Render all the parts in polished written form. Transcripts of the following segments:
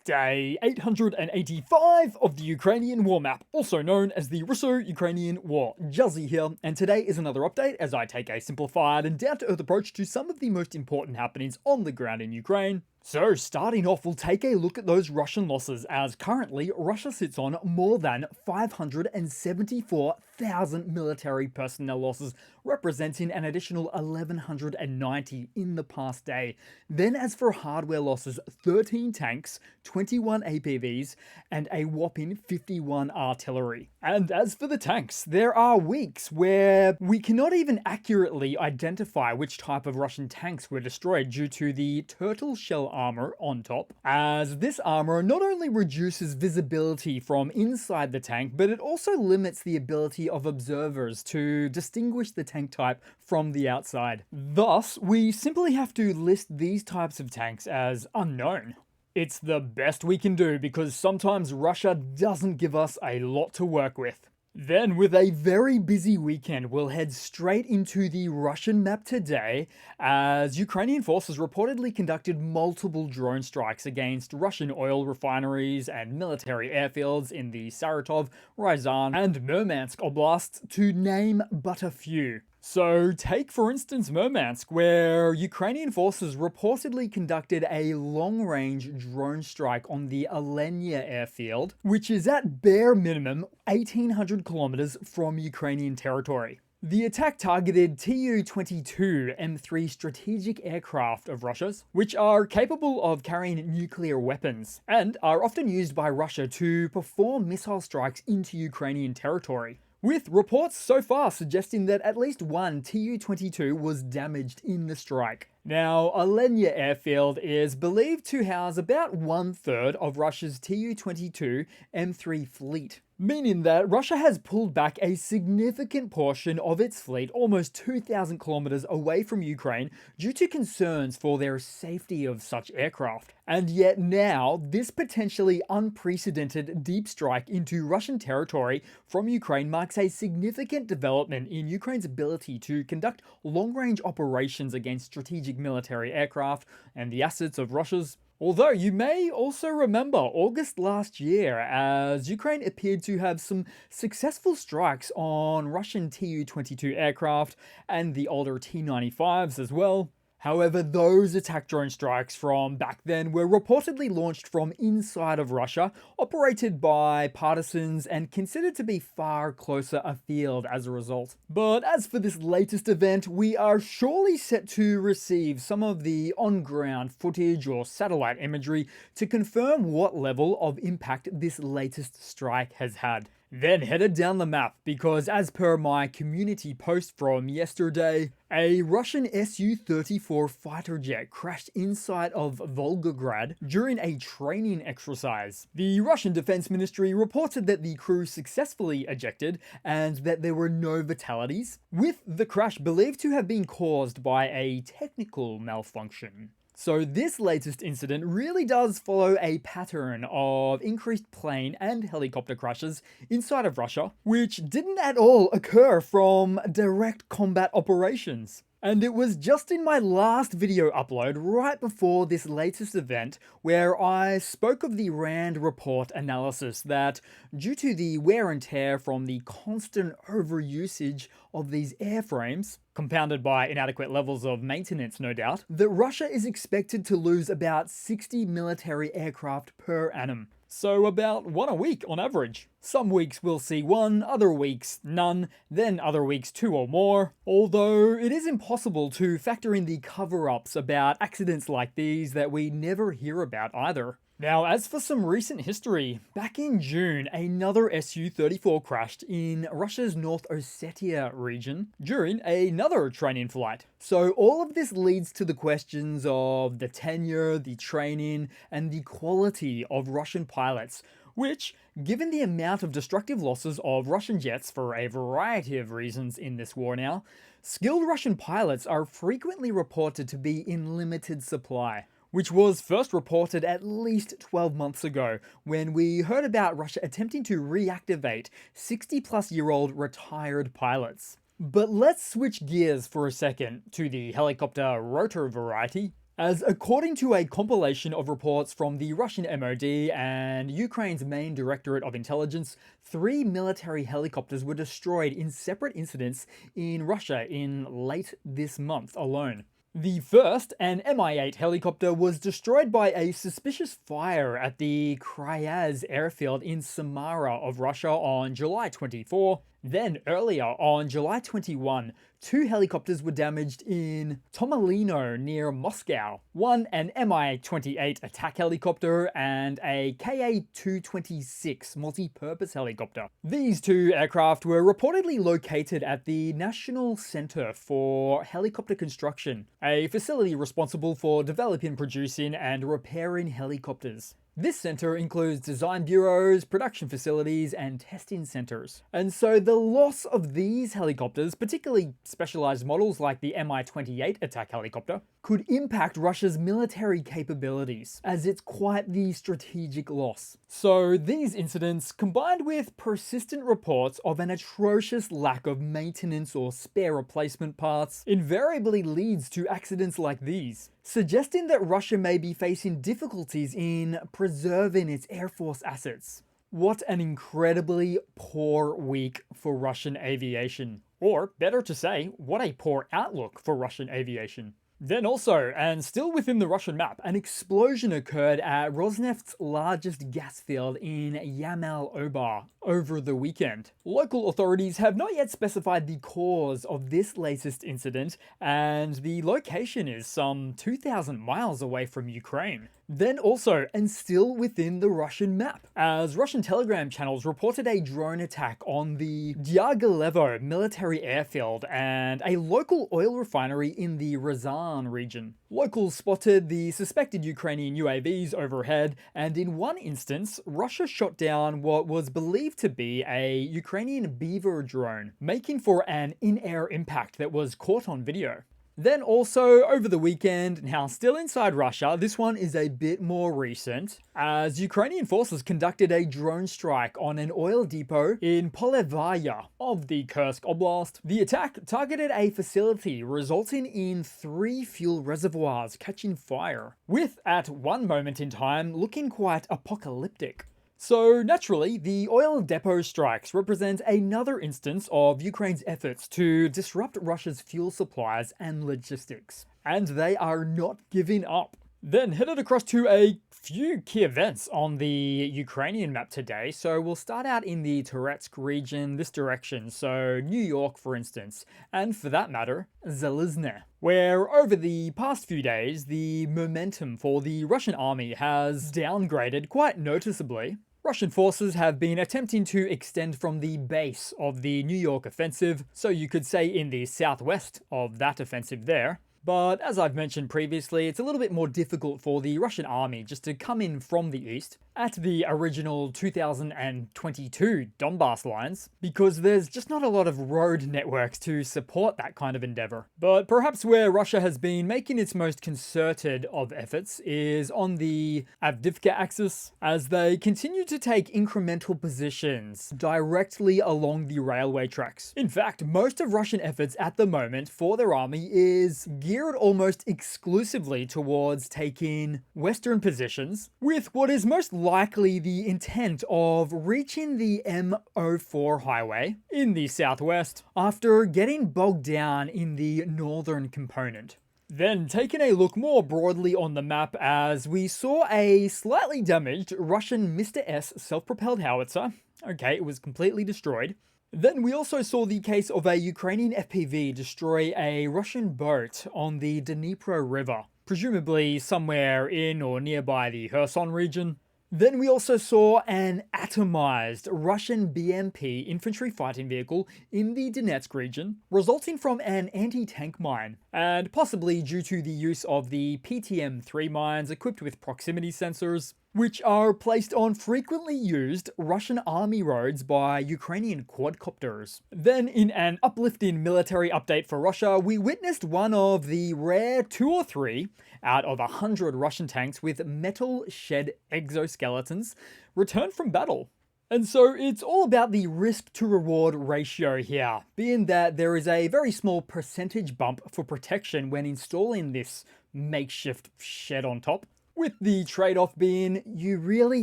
Day 885 of the Ukrainian War Map, also known as the Russo-Ukrainian War. Juzzie here, and today is another update as I take a simplified and down-to-earth approach to some of the most important happenings on the ground in Ukraine. So, starting off, we'll take a look at those Russian losses, as currently Russia sits on more than 574,000 military personnel losses, representing an additional 1,190 in the past day. Then, as for hardware losses, 13 tanks, 21 APVs, and a whopping 51 artillery. And as for the tanks, there are weeks where we cannot even accurately identify which type of Russian tanks were destroyed due to the turtle shell armor on top, as this armor not only reduces visibility from inside the tank, but it also limits the ability of observers to distinguish the tank type from the outside. Thus, we simply have to list these types of tanks as unknown. It's the best we can do because sometimes Russia doesn't give us a lot to work with. Then, with a very busy weekend, we'll head straight into the Russian map today, as Ukrainian forces reportedly conducted multiple drone strikes against Russian oil refineries and military airfields in the Saratov, Ryazan, and Murmansk oblasts, to name but a few. So take for instance Murmansk, where Ukrainian forces reportedly conducted a long-range drone strike on the Alenia airfield, which is at bare minimum 1,800 kilometers from Ukrainian territory. The attack targeted Tu-22 M3 strategic aircraft of Russia's, which are capable of carrying nuclear weapons, and are often used by Russia to perform missile strikes into Ukrainian territory, with reports so far suggesting that at least one Tu-22 was damaged in the strike. Now, Alenia airfield is believed to house about 1/3 of Russia's Tu-22 M3 fleet, meaning that Russia has pulled back a significant portion of its fleet, almost 2,000 kilometers away from Ukraine, due to concerns for their safety of such aircraft. And yet now, this potentially unprecedented deep strike into Russian territory from Ukraine marks a significant development in Ukraine's ability to conduct long-range operations against strategic military aircraft and the assets of Russia's. Although you may also remember August last year, as Ukraine appeared to have some successful strikes on Russian Tu-22 aircraft and the older T-95s as well. However, those attack drone strikes from back then were reportedly launched from inside of Russia, operated by partisans, and considered to be far closer afield as a result. But as for this latest event, we are surely set to receive some of the on-ground footage or satellite imagery to confirm what level of impact this latest strike has had. Then headed down the map, because as per my community post from yesterday, a Russian Su-34 fighter jet crashed inside of Volgograd during a training exercise. The Russian Defense Ministry reported that the crew successfully ejected and that there were no fatalities, with the crash believed to have been caused by a technical malfunction. So this latest incident really does follow a pattern of increased plane and helicopter crashes inside of Russia, which didn't at all occur from direct combat operations. And it was just in my last video upload right before this latest event where I spoke of the RAND report analysis that, due to the wear and tear from the constant overusage of these airframes, compounded by inadequate levels of maintenance no doubt, that Russia is expected to lose about 60 military aircraft per annum. So about one a week on average. Some weeks we'll see one, other weeks none, then other weeks 2 or more. Although it is impossible to factor in the cover-ups about accidents like these that we never hear about either. Now, as for some recent history, back in June, another Su-34 crashed in Russia's North Ossetia region during another training flight. So all of this leads to the questions of the tenure, the training, and the quality of Russian pilots, which, given the amount of destructive losses of Russian jets for a variety of reasons in this war now, skilled Russian pilots are frequently reported to be in limited supply, which was first reported at least 12 months ago, when we heard about Russia attempting to reactivate 60-plus-year-old retired pilots. But let's switch gears for a second to the helicopter rotor variety, As according to a compilation of reports from the Russian MOD and Ukraine's main Directorate of Intelligence, 3 military helicopters were destroyed in separate incidents in Russia in late this month alone. The first, an Mi-8 helicopter, was destroyed by a suspicious fire at the Kryaz airfield in Samara of Russia on July 24. Then, earlier on July 21, 2 helicopters were damaged in Tomilino near Moscow. One, an Mi-28 attack helicopter, and a Ka-226 multi-purpose helicopter. These 2 aircraft were reportedly located at the National Center for Helicopter Construction, a facility responsible for developing, producing, and repairing helicopters. This center includes design bureaus, production facilities, and testing centers. And so the loss of these helicopters, particularly specialized models like the Mi-28 attack helicopter, could impact Russia's military capabilities, as it's quite the strategic loss. So these incidents, combined with persistent reports of an atrocious lack of maintenance or spare replacement parts, invariably leads to accidents like these, suggesting that Russia may be facing difficulties in preserving its air force assets. What an incredibly poor week for Russian aviation. Or, better to say, what a poor outlook for Russian aviation. Then also, and still within the Russian map, an explosion occurred at Rosneft's largest gas field in Yamal Obar over the weekend. Local authorities have not yet specified the cause of this latest incident, and the location is some 2,000 miles away from Ukraine. Then also, and still within the Russian map, as Russian Telegram channels reported a drone attack on the Dyaghilevo military airfield and a local oil refinery in the Ryazan region. Locals spotted the suspected Ukrainian UAVs overhead, and in one instance, Russia shot down what was believed to be a Ukrainian Beaver drone, making for an in-air impact that was caught on video. Then also, over the weekend, now still inside Russia, this one is a bit more recent, as Ukrainian forces conducted a drone strike on an oil depot in Polevaya of the Kursk Oblast. The attack targeted a facility, resulting in 3 fuel reservoirs catching fire, with, at one moment in time, looking quite apocalyptic. So naturally, the oil depot strikes represent another instance of Ukraine's efforts to disrupt Russia's fuel supplies and logistics. And they are not giving up. Then headed across to a few key events on the Ukrainian map today. So we'll start out in the Toretsk region this direction, so New York for instance, and for that matter, Zalizne, where over the past few days, the momentum for the Russian army has downgraded quite noticeably. Russian forces have been attempting to extend from the base of the New York offensive, so you could say in the southwest of that offensive there. But as I've mentioned previously, it's a little bit more difficult for the Russian army just to come in from the east at the original 2022 Donbass lines, because there's just not a lot of road networks to support that kind of endeavor. But perhaps where Russia has been making its most concerted of efforts is on the Avdiivka axis, as they continue to take incremental positions directly along the railway tracks. In fact, most of Russian efforts at the moment for their army is geared almost exclusively towards taking western positions, with what is most likely the intent of reaching the M04 highway in the southwest after getting bogged down in the northern component. Then taking a look more broadly on the map, as we saw a slightly damaged Russian Mr. S self-propelled howitzer. Okay, it was completely destroyed. Then we also saw the case of a Ukrainian FPV destroy a Russian boat on the Dnipro River, presumably somewhere in or nearby the Kherson region. Then we also saw an atomized Russian BMP infantry fighting vehicle in the Donetsk region, resulting from an anti-tank mine, and possibly due to the use of the PTM-3 mines equipped with proximity sensors, which are placed on frequently used Russian army roads by Ukrainian quadcopters. Then, in an uplifting military update for Russia, we witnessed one of the rare 2 or 3 out of 100 Russian tanks with metal shed exoskeletons return from battle. And so it's all about the risk to reward ratio here, being that there is a very small percentage bump for protection when installing this makeshift shed on top. With the trade-off being you really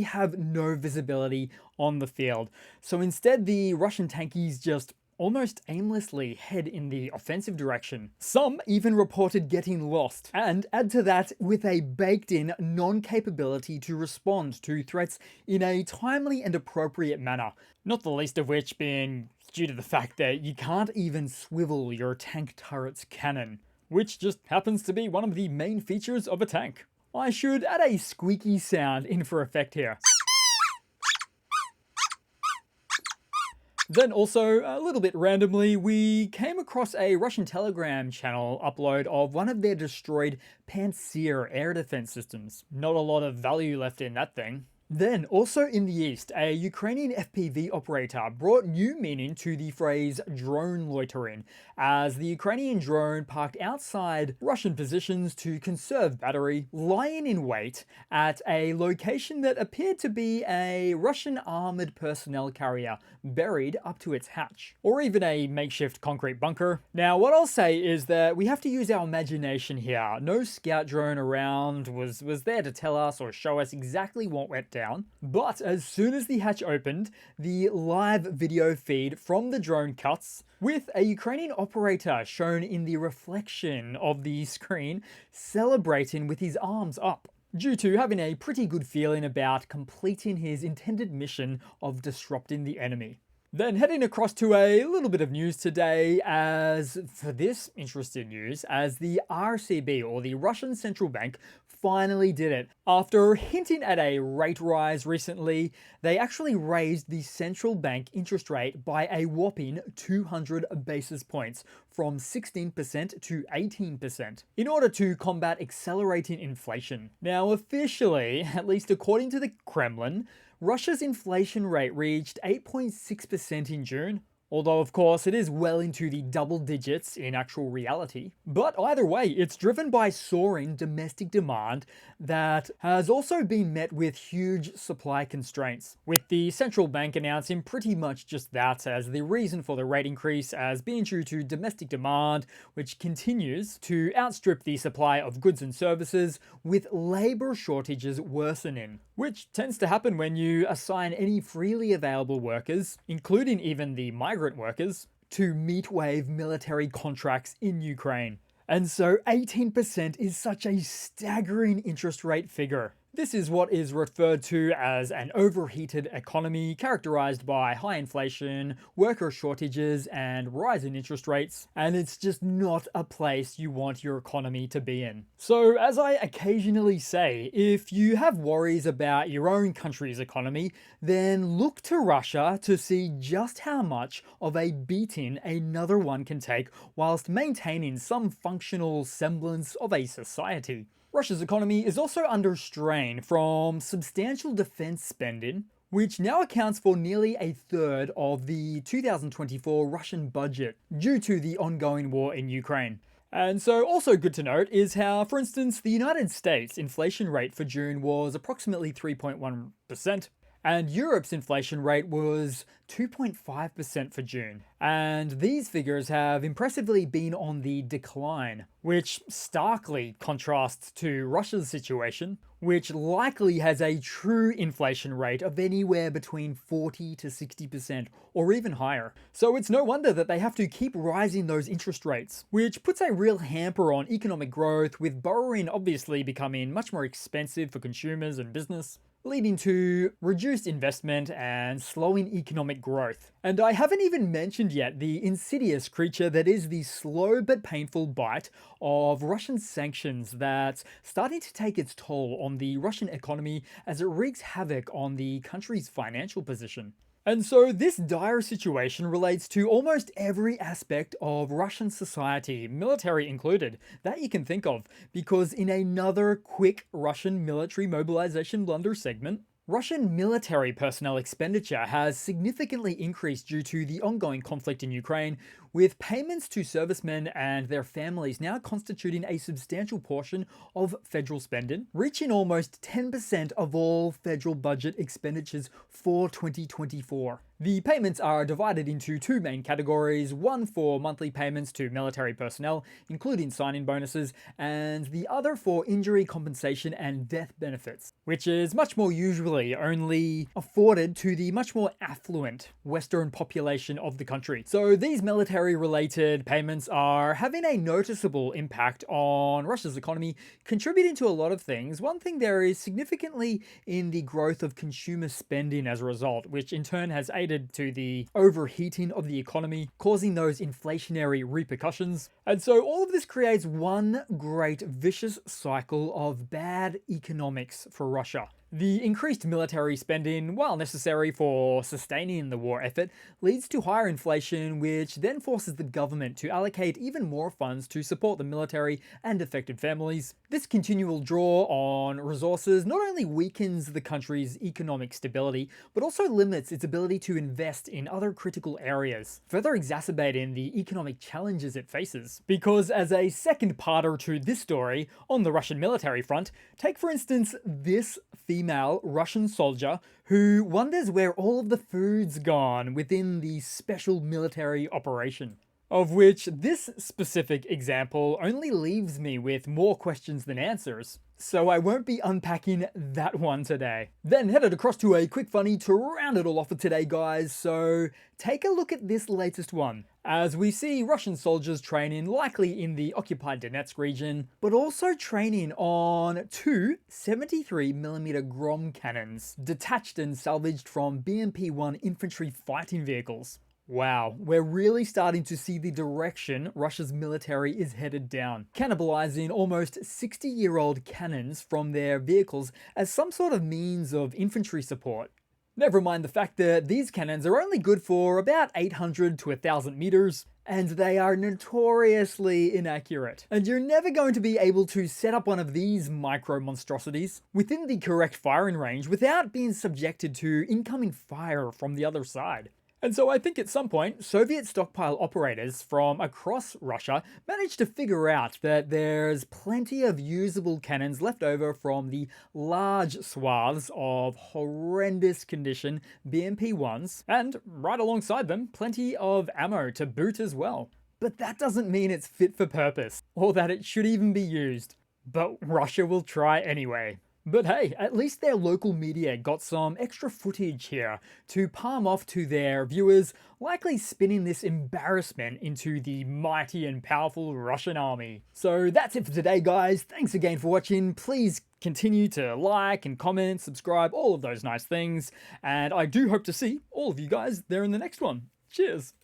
have no visibility on the field. So instead, the Russian tankies just almost aimlessly head in the offensive direction. Some even reported getting lost. And add to that with a baked-in non-capability to respond to threats in a timely and appropriate manner. Not the least of which being due to the fact that you can't even swivel your tank turret's cannon, which just happens to be one of the main features of a tank. I should add a squeaky sound in for effect here. Then also, a little bit randomly, we came across a Russian Telegram channel upload of one of their destroyed Pantsir air defense systems. Not a lot of value left in that thing. Then, also in the east, a Ukrainian FPV operator brought new meaning to the phrase drone loitering, as the Ukrainian drone parked outside Russian positions to conserve battery, lying in wait at a location that appeared to be a Russian armored personnel carrier buried up to its hatch, or even a makeshift concrete bunker. Now, what I'll say is that we have to use our imagination here. No scout drone around was there to tell us or show us exactly what went down. But as soon as the hatch opened, the live video feed from the drone cuts, with a Ukrainian operator shown in the reflection of the screen celebrating with his arms up, due to having a pretty good feeling about completing his intended mission of disrupting the enemy. Then heading across to a little bit of news today, as for this interesting news, as the RCB, or the Russian Central Bank, finally did it. After hinting at a rate rise recently, they actually raised the central bank interest rate by a whopping 200 basis points, from 16% to 18%, in order to combat accelerating inflation. Now, officially, at least according to the Kremlin, Russia's inflation rate reached 8.6% in June, although of course it is well into the double digits in actual reality. But either way, it's driven by soaring domestic demand that has also been met with huge supply constraints, with the central bank announcing pretty much just that as the reason for the rate increase, as being due to domestic demand, which continues to outstrip the supply of goods and services, with labor shortages worsening, which tends to happen when you assign any freely available workers, including even the migrant workers, to meat-wave military contracts in Ukraine. And so 18% is such a staggering interest rate figure. This is what is referred to as an overheated economy characterized by high inflation, worker shortages, and rising interest rates, and it's just not a place you want your economy to be in. So, as I occasionally say, if you have worries about your own country's economy, then look to Russia to see just how much of a beating another one can take whilst maintaining some functional semblance of a society. Russia's economy is also under strain from substantial defense spending, which now accounts for nearly a third of the 2024 Russian budget due to the ongoing war in Ukraine. And so also good to note is how, for instance, the United States inflation rate for June was approximately 3.1%, and Europe's inflation rate was 2.5% for June. And these figures have impressively been on the decline, which starkly contrasts to Russia's situation, which likely has a true inflation rate of anywhere between 40 to 60% or even higher. So it's no wonder that they have to keep rising those interest rates, which puts a real hamper on economic growth, with borrowing obviously becoming much more expensive for consumers and business, leading to reduced investment and slowing economic growth. And I haven't even mentioned yet the insidious creature that is the slow but painful bite of Russian sanctions that's starting to take its toll on the Russian economy as it wreaks havoc on the country's financial position. And so this dire situation relates to almost every aspect of Russian society, military included, that you can think of, because in another quick Russian military mobilization blunder segment, Russian military personnel expenditure has significantly increased due to the ongoing conflict in Ukraine, with payments to servicemen and their families now constituting a substantial portion of federal spending, reaching almost 10% of all federal budget expenditures for 2024. The payments are divided into two main categories, one for monthly payments to military personnel, including sign-in bonuses, and the other for injury compensation and death benefits, which is much more usually only afforded to the much more affluent Western population of the country. So these military-related payments are having a noticeable impact on Russia's economy, contributing to a lot of things. One thing there is significantly in the growth of consumer spending as a result, which in turn has aided to the overheating of the economy, causing those inflationary repercussions. And so all of this creates one great vicious cycle of bad economics for Russia. The increased military spending, while necessary for sustaining the war effort, leads to higher inflation, which then forces the government to allocate even more funds to support the military and affected families. This continual draw on resources not only weakens the country's economic stability, but also limits its ability to invest in other critical areas, further exacerbating the economic challenges it faces. Because as a second parter to this story, on the Russian military front, take for instance this female Russian soldier who wonders where all of the food's gone within the special military operation. Of which this specific example only leaves me with more questions than answers. So I won't be unpacking that one today. Then headed across to a quick funny to round it all off for today, guys. So take a look at this latest one. As we see Russian soldiers training likely in the occupied Donetsk region, but also training on two 73mm Grom cannons, detached and salvaged from BMP-1 infantry fighting vehicles. Wow, we're really starting to see the direction Russia's military is headed down, cannibalizing almost 60-year-old cannons from their vehicles as some sort of means of infantry support. Never mind the fact that these cannons are only good for about 800 to 1,000 meters, and they are notoriously inaccurate. And you're never going to be able to set up one of these micro monstrosities within the correct firing range without being subjected to incoming fire from the other side. And so I think at some point, Soviet stockpile operators from across Russia managed to figure out that there's plenty of usable cannons left over from the large swaths of horrendous condition BMP-1s, and right alongside them, plenty of ammo to boot as well. But that doesn't mean it's fit for purpose, or that it should even be used. But Russia will try anyway. But hey, at least their local media got some extra footage here to palm off to their viewers, likely spinning this embarrassment into the mighty and powerful Russian army. So that's it for today, guys. Thanks again for watching. Please continue to like and comment, subscribe, all of those nice things. And I do hope to see all of you guys there in the next one. Cheers.